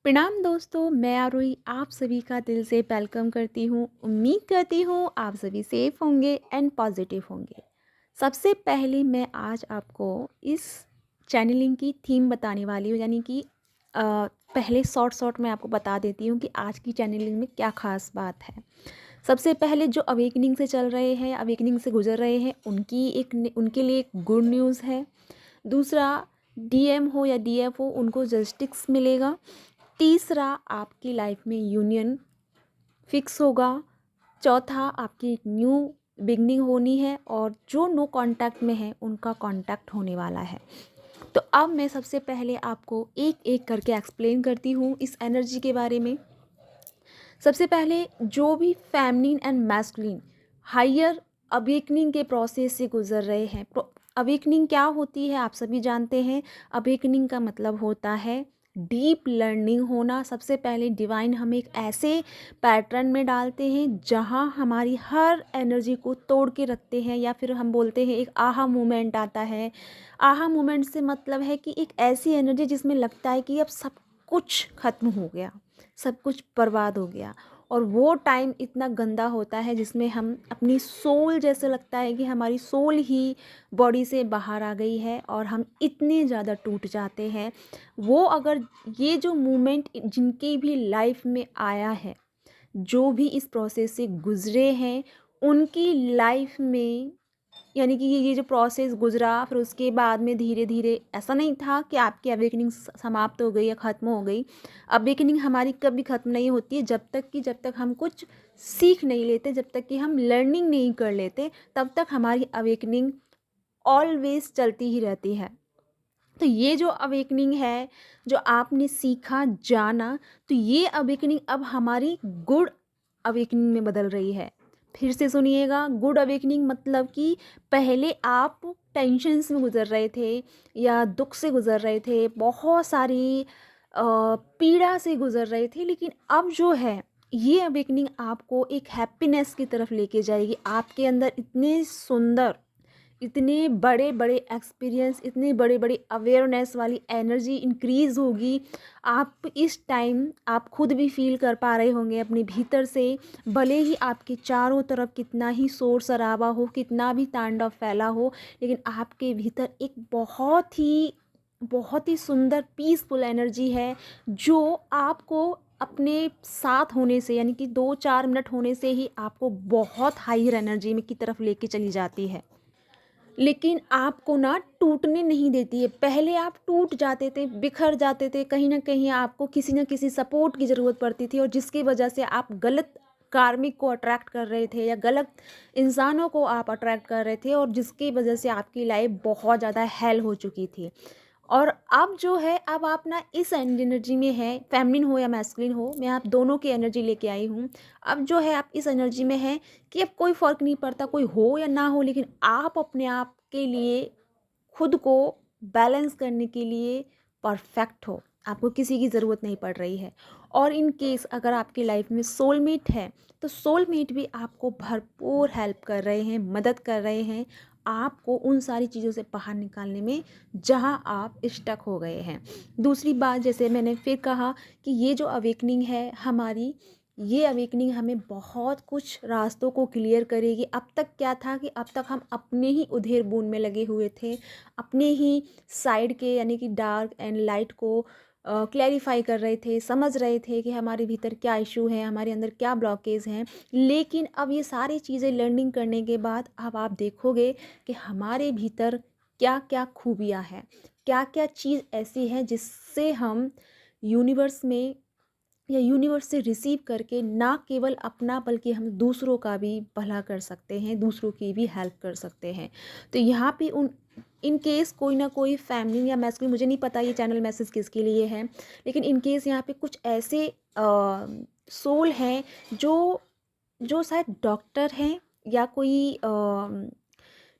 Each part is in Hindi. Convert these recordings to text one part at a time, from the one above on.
प्रणाम दोस्तों, मैं आरोही आप सभी का दिल से वेलकम करती हूँ। उम्मीद करती हूँ आप सभी सेफ होंगे एंड पॉजिटिव होंगे। सबसे पहले मैं आज आपको इस चैनलिंग की थीम बताने वाली हूँ, यानी कि पहले शॉर्ट मैं आपको बता देती हूँ कि आज की चैनलिंग में क्या ख़ास बात है। सबसे पहले जो अवेकनिंग से चल रहे हैं, अवेकनिंग से गुजर रहे हैं, उनके लिए एक गुड न्यूज़ है। दूसरा, डीएम हो या डीएफ हो, उनको जस्टिस मिलेगा। तीसरा, आपकी लाइफ में यूनियन फिक्स होगा। चौथा, आपकी एक न्यू बिगनिंग होनी है और जो नो कांटेक्ट में है उनका कांटेक्ट होने वाला है। तो अब मैं सबसे पहले आपको एक एक करके एक्सप्लेन करती हूँ इस एनर्जी के बारे में। सबसे पहले, जो भी feminine and masculine higher awakening के प्रोसेस से गुजर रहे हैं। अवेकनिंग क्या होती है आप सभी जानते हैं। अवेकनिंग का मतलब होता है डीप लर्निंग होना। सबसे पहले डिवाइन हमें एक ऐसे पैटर्न में डालते हैं जहां हमारी हर एनर्जी को तोड़ के रखते हैं, या फिर हम बोलते हैं एक आहा मोमेंट आता है। आहा मोमेंट से मतलब है कि एक ऐसी एनर्जी जिसमें लगता है कि अब सब कुछ खत्म हो गया, सब कुछ बर्बाद हो गया। और वो टाइम इतना गंदा होता है जिसमें हम अपनी सोल, जैसे लगता है कि हमारी सोल ही बॉडी से बाहर आ गई है और हम इतने ज़्यादा टूट जाते हैं। वो अगर ये जो मोमेंट जिनकी भी लाइफ में आया है, जो भी इस प्रोसेस से गुजरे हैं, उनकी लाइफ में, यानी कि ये जो प्रोसेस गुजरा, फिर उसके बाद में धीरे धीरे ऐसा नहीं था कि आपकी अवेकनिंग समाप्त हो गई या ख़त्म हो गई। अवेकनिंग हमारी कभी ख़त्म नहीं होती है जब तक हम कुछ सीख नहीं लेते, जब तक कि हम लर्निंग नहीं कर लेते, तब तक हमारी अवेकनिंग ऑलवेज चलती ही रहती है। तो ये जो अवेकनिंग है, जो आपने सीखा जाना, तो ये अवेकनिंग अब हमारी गुड अवेकनिंग में बदल रही है। फिर से सुनिएगा, गुड अवेकनिंग मतलब कि पहले आप टेंशन्स में गुजर रहे थे या दुख से गुजर रहे थे, बहुत सारी पीड़ा से गुजर रहे थे, लेकिन अब जो है ये अवेकनिंग आपको एक हैप्पीनेस की तरफ लेके जाएगी। आपके अंदर इतने सुंदर, इतने बड़े बड़े एक्सपीरियंस, इतनी बड़ी बड़ी अवेयरनेस वाली एनर्जी इंक्रीज़ होगी। आप इस टाइम आप खुद भी फील कर पा रहे होंगे अपने भीतर से। भले ही आपके चारों तरफ कितना ही शोर शराबा हो, कितना भी तांडव फैला हो, लेकिन आपके भीतर एक बहुत ही सुंदर पीसफुल एनर्जी है, जो आपको अपने साथ होने से, यानी कि 2-4 मिनट होने से ही आपको बहुत हायर एनर्जी में की तरफ लेके चली जाती है। लेकिन आपको ना टूटने नहीं देती है। पहले आप टूट जाते थे, बिखर जाते थे, कहीं न कहीं आपको किसी न किसी सपोर्ट की ज़रूरत पड़ती थी, और जिसकी वजह से आप गलत कार्मिक को अट्रैक्ट कर रहे थे या गलत इंसानों को आप अट्रैक्ट कर रहे थे, और जिसकी वजह से आपकी लाइफ बहुत ज़्यादा हेल हो चुकी थी। और अब जो है, अब आप ना इस एनर्जी में है, फेमिनिन हो या मैस्कुलिन हो, मैं आप दोनों की एनर्जी लेके आई हूँ। अब जो है आप इस एनर्जी में हैं कि अब कोई फ़र्क नहीं पड़ता कोई हो या ना हो, लेकिन आप अपने आप के लिए, खुद को बैलेंस करने के लिए परफेक्ट हो। आपको किसी की ज़रूरत नहीं पड़ रही है। और इन केस अगर आपकी लाइफ में सोलमेट है, तो सोलमेट भी आपको भरपूर हेल्प कर रहे हैं, मदद कर रहे हैं आपको उन सारी चीज़ों से बाहर निकालने में जहां आप स्टक हो गए हैं। दूसरी बात, जैसे मैंने फिर कहा कि ये जो अवेकनिंग है हमारी, ये अवेकनिंग हमें बहुत कुछ रास्तों को क्लियर करेगी। अब तक क्या था कि अब तक हम अपने ही उधेड़ बुन में लगे हुए थे, अपने ही साइड के, यानी कि डार्क एंड लाइट को क्लैरिफाई कर रहे थे, समझ रहे थे कि हमारे भीतर क्या इशू है, हमारे अंदर क्या ब्लॉकेज हैं। लेकिन अब ये सारी चीज़ें लर्निंग करने के बाद अब आप देखोगे कि हमारे भीतर क्या क्या खूबियाँ हैं, क्या क्या चीज़ ऐसी है जिससे हम यूनिवर्स में या यूनिवर्स से रिसीव करके ना केवल अपना बल्कि हम दूसरों का भी भला कर सकते हैं, दूसरों की भी हेल्प कर सकते हैं। तो यहाँ पे उन इन केस कोई ना कोई फैमिली या मैस्कुलिन, मुझे नहीं पता ये चैनल मैसेज किसके लिए है, लेकिन इन केस यहाँ पे कुछ ऐसे सोल हैं जो जो शायद डॉक्टर हैं या कोई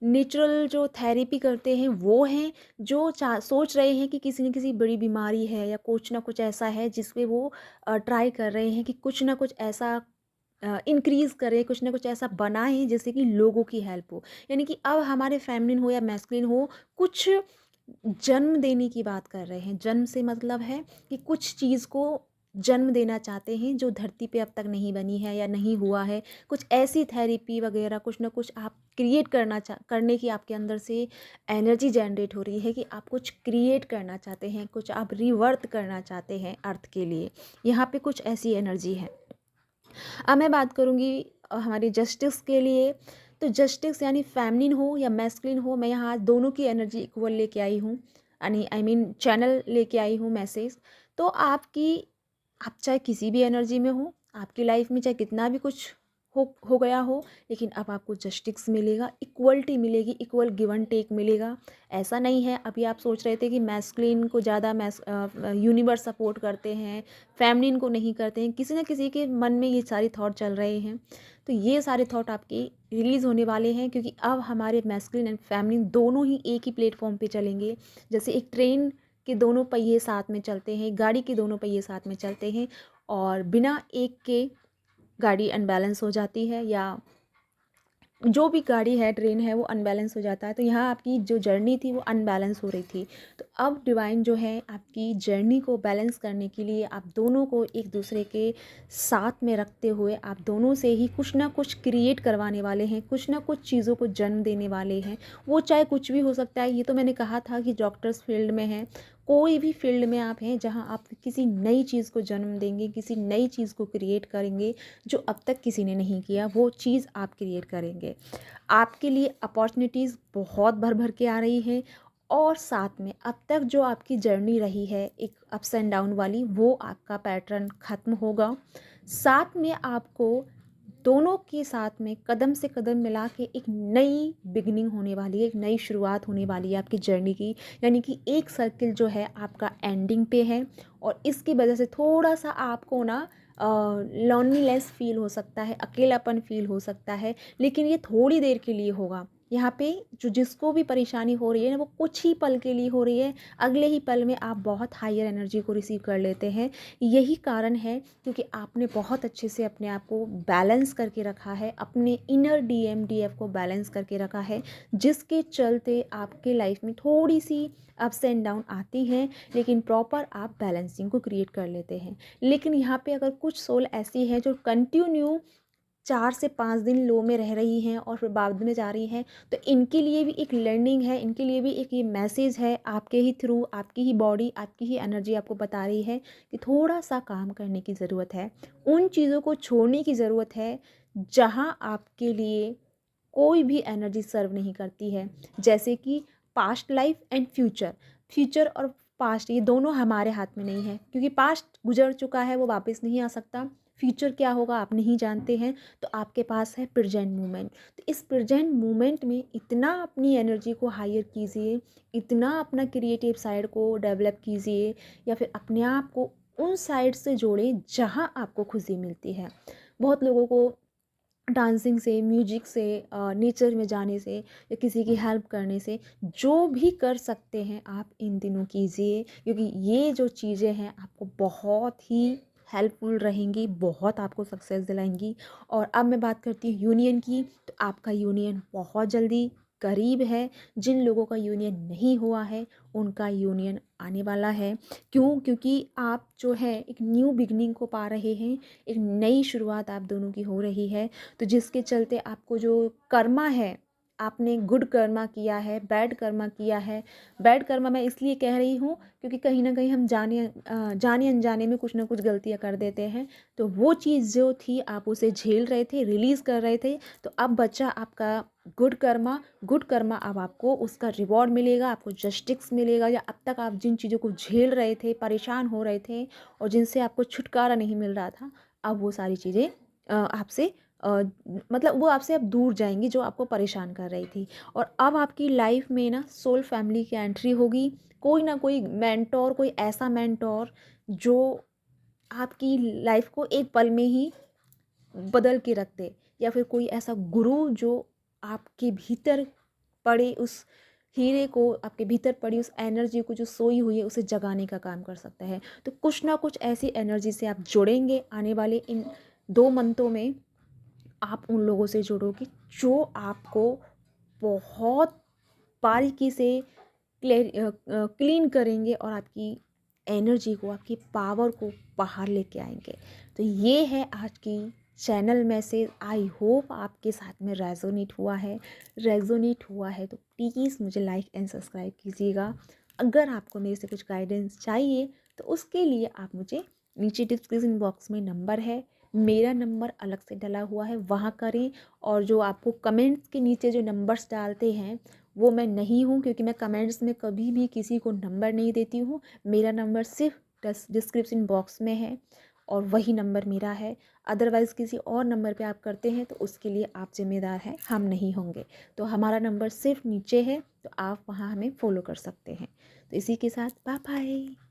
नेचुरल जो थेरेपी करते हैं वो हैं, जो सोच रहे हैं कि किसी न किसी बड़ी बीमारी है या कुछ ना कुछ ऐसा है जिसपे वो ट्राई कर रहे हैं कि कुछ ना कुछ ऐसा इंक्रीज़ करें, कुछ ना कुछ ऐसा बनाएं जिससे कि लोगों की हेल्प हो। यानी कि अब हमारे फेमिनिन हो या मैस्कुलिन हो, कुछ जन्म देने की बात कर रहे हैं। जन्म से मतलब है कि कुछ चीज़ को जन्म देना चाहते हैं जो धरती पे अब तक नहीं बनी है या नहीं हुआ है। कुछ ऐसी थेरेपी वगैरह कुछ ना कुछ आप क्रिएट करने की आपके अंदर से एनर्जी जनरेट हो रही है कि आप कुछ क्रिएट करना चाहते हैं, कुछ आप रिवर्थ करना चाहते हैं अर्थ के लिए। यहाँ पे कुछ ऐसी एनर्जी है। अब मैं बात करूँगी हमारी जस्टिस के लिए। तो जस्टिस यानी फेमिनिन हो या मैस्कुलिन हो, मैं यहाँ दोनों की एनर्जी इक्वल लेके आई हूँ, यानी आई मीन चैनल लेके आई हूँ मैसेज। तो आप चाहे किसी भी एनर्जी में हो, आपकी लाइफ में चाहे कितना भी कुछ हो गया हो, लेकिन अब आपको जस्टिस मिलेगा, इक्वलिटी मिलेगी, इक्वल गिव एंड टेक मिलेगा। ऐसा नहीं है अभी आप सोच रहे थे कि मैस्कुलिन को ज़्यादा यूनिवर्स सपोर्ट करते हैं, फेमिनिन को नहीं करते हैं, किसी न किसी के मन में ये सारे थॉट चल रहे हैं। तो ये सारे थॉट आपके रिलीज़ होने वाले हैं, क्योंकि अब हमारे मैस्कुलिन एंड फेमिनिन दोनों ही एक ही प्लेटफॉर्म पे चलेंगे। जैसे एक ट्रेन के दोनों पहिए साथ में चलते हैं, गाड़ी के दोनों पहिए साथ में चलते हैं, और बिना एक के गाड़ी अनबैलेंस हो जाती है, या जो भी गाड़ी है, ट्रेन है, वो अनबैलेंस हो जाता है। तो यहाँ आपकी जो जर्नी थी वो अनबैलेंस हो रही थी। तो अब डिवाइन जो है आपकी जर्नी को बैलेंस करने के लिए आप दोनों को एक दूसरे के साथ में रखते हुए आप दोनों से ही कुछ ना कुछ क्रिएट करवाने वाले हैं, कुछ ना कुछ चीज़ों को जन्म देने वाले हैं। वो चाहे कुछ भी हो सकता है। ये तो मैंने कहा था कि डॉक्टर्स फील्ड में है, कोई भी फील्ड में आप हैं जहाँ आप किसी नई चीज़ को जन्म देंगे, किसी नई चीज़ को क्रिएट करेंगे जो अब तक किसी ने नहीं किया, वो चीज़ आप क्रिएट करेंगे। आपके लिए अपॉर्चुनिटीज़ बहुत भर भर के आ रही हैं, और साथ में अब तक जो आपकी जर्नी रही है एक अप्स एंड डाउन वाली, वो आपका पैटर्न ख़त्म होगा। साथ में आपको दोनों के साथ में कदम से कदम मिला के एक नई बिगनिंग होने वाली है, एक नई शुरुआत होने वाली है आपकी जर्नी की। यानी कि एक सर्किल जो है आपका एंडिंग पे है, और इसकी वजह से थोड़ा सा आपको ना लोनलीनेस फील हो सकता है, अकेलापन फील हो सकता है, लेकिन ये थोड़ी देर के लिए होगा। यहाँ पे जो जिसको भी परेशानी हो रही है ना, वो कुछ ही पल के लिए हो रही है, अगले ही पल में आप बहुत हायर एनर्जी को रिसीव कर लेते हैं। यही कारण है क्योंकि आपने बहुत अच्छे से अपने आप को बैलेंस करके रखा है, अपने इनर DMDF को बैलेंस करके रखा है, जिसके चलते आपके लाइफ में थोड़ी सी अप्स एंड डाउन आती हैं, लेकिन प्रॉपर आप बैलेंसिंग को क्रिएट कर लेते हैं। लेकिन यहाँ पे अगर कुछ सोल ऐसी है जो कंटिन्यू 4 से 5 दिन लो में रह रही हैं और फिर बाद में जा रही हैं, तो इनके लिए भी एक लर्निंग है, इनके लिए भी एक ये मैसेज है आपके ही थ्रू, आपकी ही बॉडी, आपकी ही एनर्जी आपको बता रही है कि थोड़ा सा काम करने की ज़रूरत है, उन चीज़ों को छोड़ने की ज़रूरत है जहाँ आपके लिए कोई भी एनर्जी सर्व नहीं करती है। जैसे कि past life and future, future और पास्ट ये दोनों हमारे हाथ में नहीं है, क्योंकि पास्ट गुजर चुका है, वो वापस नहीं आ सकता। फ्यूचर क्या होगा आप नहीं जानते हैं। तो आपके पास है प्रेजेंट मोमेंट। तो इस प्रेजेंट मोमेंट में इतना अपनी एनर्जी को हायर कीजिए, इतना अपना क्रिएटिव साइड को डेवलप कीजिए, या फिर अपने आप को उन साइड से जोड़ें जहाँ आपको खुशी मिलती है। बहुत लोगों को डांसिंग से, म्यूजिक से, नेचर में जाने से, या किसी की हेल्प करने से, जो भी कर सकते हैं आप इन दिनों कीजिए, क्योंकि ये जो चीज़ें हैं आपको बहुत ही हेल्पफुल रहेंगी, बहुत आपको सक्सेस दिलाएंगी। और अब मैं बात करती हूँ यूनियन की, तो आपका यूनियन बहुत जल्दी करीब है। जिन लोगों का यूनियन नहीं हुआ है उनका यूनियन आने वाला है। क्यों? क्योंकि आप जो है एक न्यू बिगनिंग को पा रहे हैं, एक नई शुरुआत आप दोनों की हो रही है। तो जिसके चलते आपको जो कर्मा है, आपने गुड कर्मा किया है, बैड कर्मा किया है। बैड कर्मा मैं इसलिए कह रही हूँ क्योंकि कहीं ना कहीं हम जाने अनजाने में कुछ ना कुछ गलतियाँ कर देते हैं। तो वो चीज़ जो थी आप उसे झेल रहे थे, रिलीज़ कर रहे थे, तो अब बच्चा आपका गुड कर्मा। गुड कर्मा अब आपको उसका रिवॉर्ड मिलेगा, आपको जस्टिस मिलेगा, या अब तक आप जिन चीज़ों को झेल रहे थे, परेशान हो रहे थे, और जिनसे आपको छुटकारा नहीं मिल रहा था, अब वो सारी चीज़ें आपसे मतलब वो आपसे अब दूर जाएंगी जो आपको परेशान कर रही थी। और अब आपकी लाइफ में ना सोल फैमिली की एंट्री होगी। कोई ना कोई मेंटोर, कोई ऐसा मेंटोर जो आपकी लाइफ को एक पल में ही बदल के रख दे, या फिर कोई ऐसा गुरु जो आपके भीतर पड़े उस हीरे को, आपके भीतर पड़ी उस एनर्जी को जो सोई हुई है उसे जगाने का काम कर सकता है। तो कुछ ना कुछ ऐसी एनर्जी से आप जुड़ेंगे आने वाले इन 2 मंथों में। आप उन लोगों से जुड़ोगे जो आपको बहुत बारीकी से क्लीन करेंगे, और आपकी एनर्जी को, आपकी पावर को बाहर लेके आएंगे। तो ये है आज की चैनल मैसेज। आई होप आपके साथ में रेजोनेट हुआ है तो प्लीज़ मुझे लाइक एंड सब्सक्राइब कीजिएगा। अगर आपको मेरे से कुछ गाइडेंस चाहिए तो उसके लिए आप मुझे नीचे डिस्क्रिप्शन बॉक्स में नंबर है, मेरा नंबर अलग से डला हुआ है, वहाँ करें। और जो आपको कमेंट्स के नीचे जो नंबर्स डालते हैं वो मैं नहीं हूँ, क्योंकि मैं कमेंट्स में कभी भी किसी को नंबर नहीं देती हूँ। मेरा नंबर सिर्फ डिस्क्रिप्शन बॉक्स में है और वही नंबर मेरा है। अदरवाइज़ किसी और नंबर पे आप करते हैं तो उसके लिए आप जिम्मेदार हैं, हम नहीं होंगे। तो हमारा नंबर सिर्फ नीचे है, तो आप वहाँ हमें फॉलो कर सकते हैं। तो इसी के साथ बाय बाय।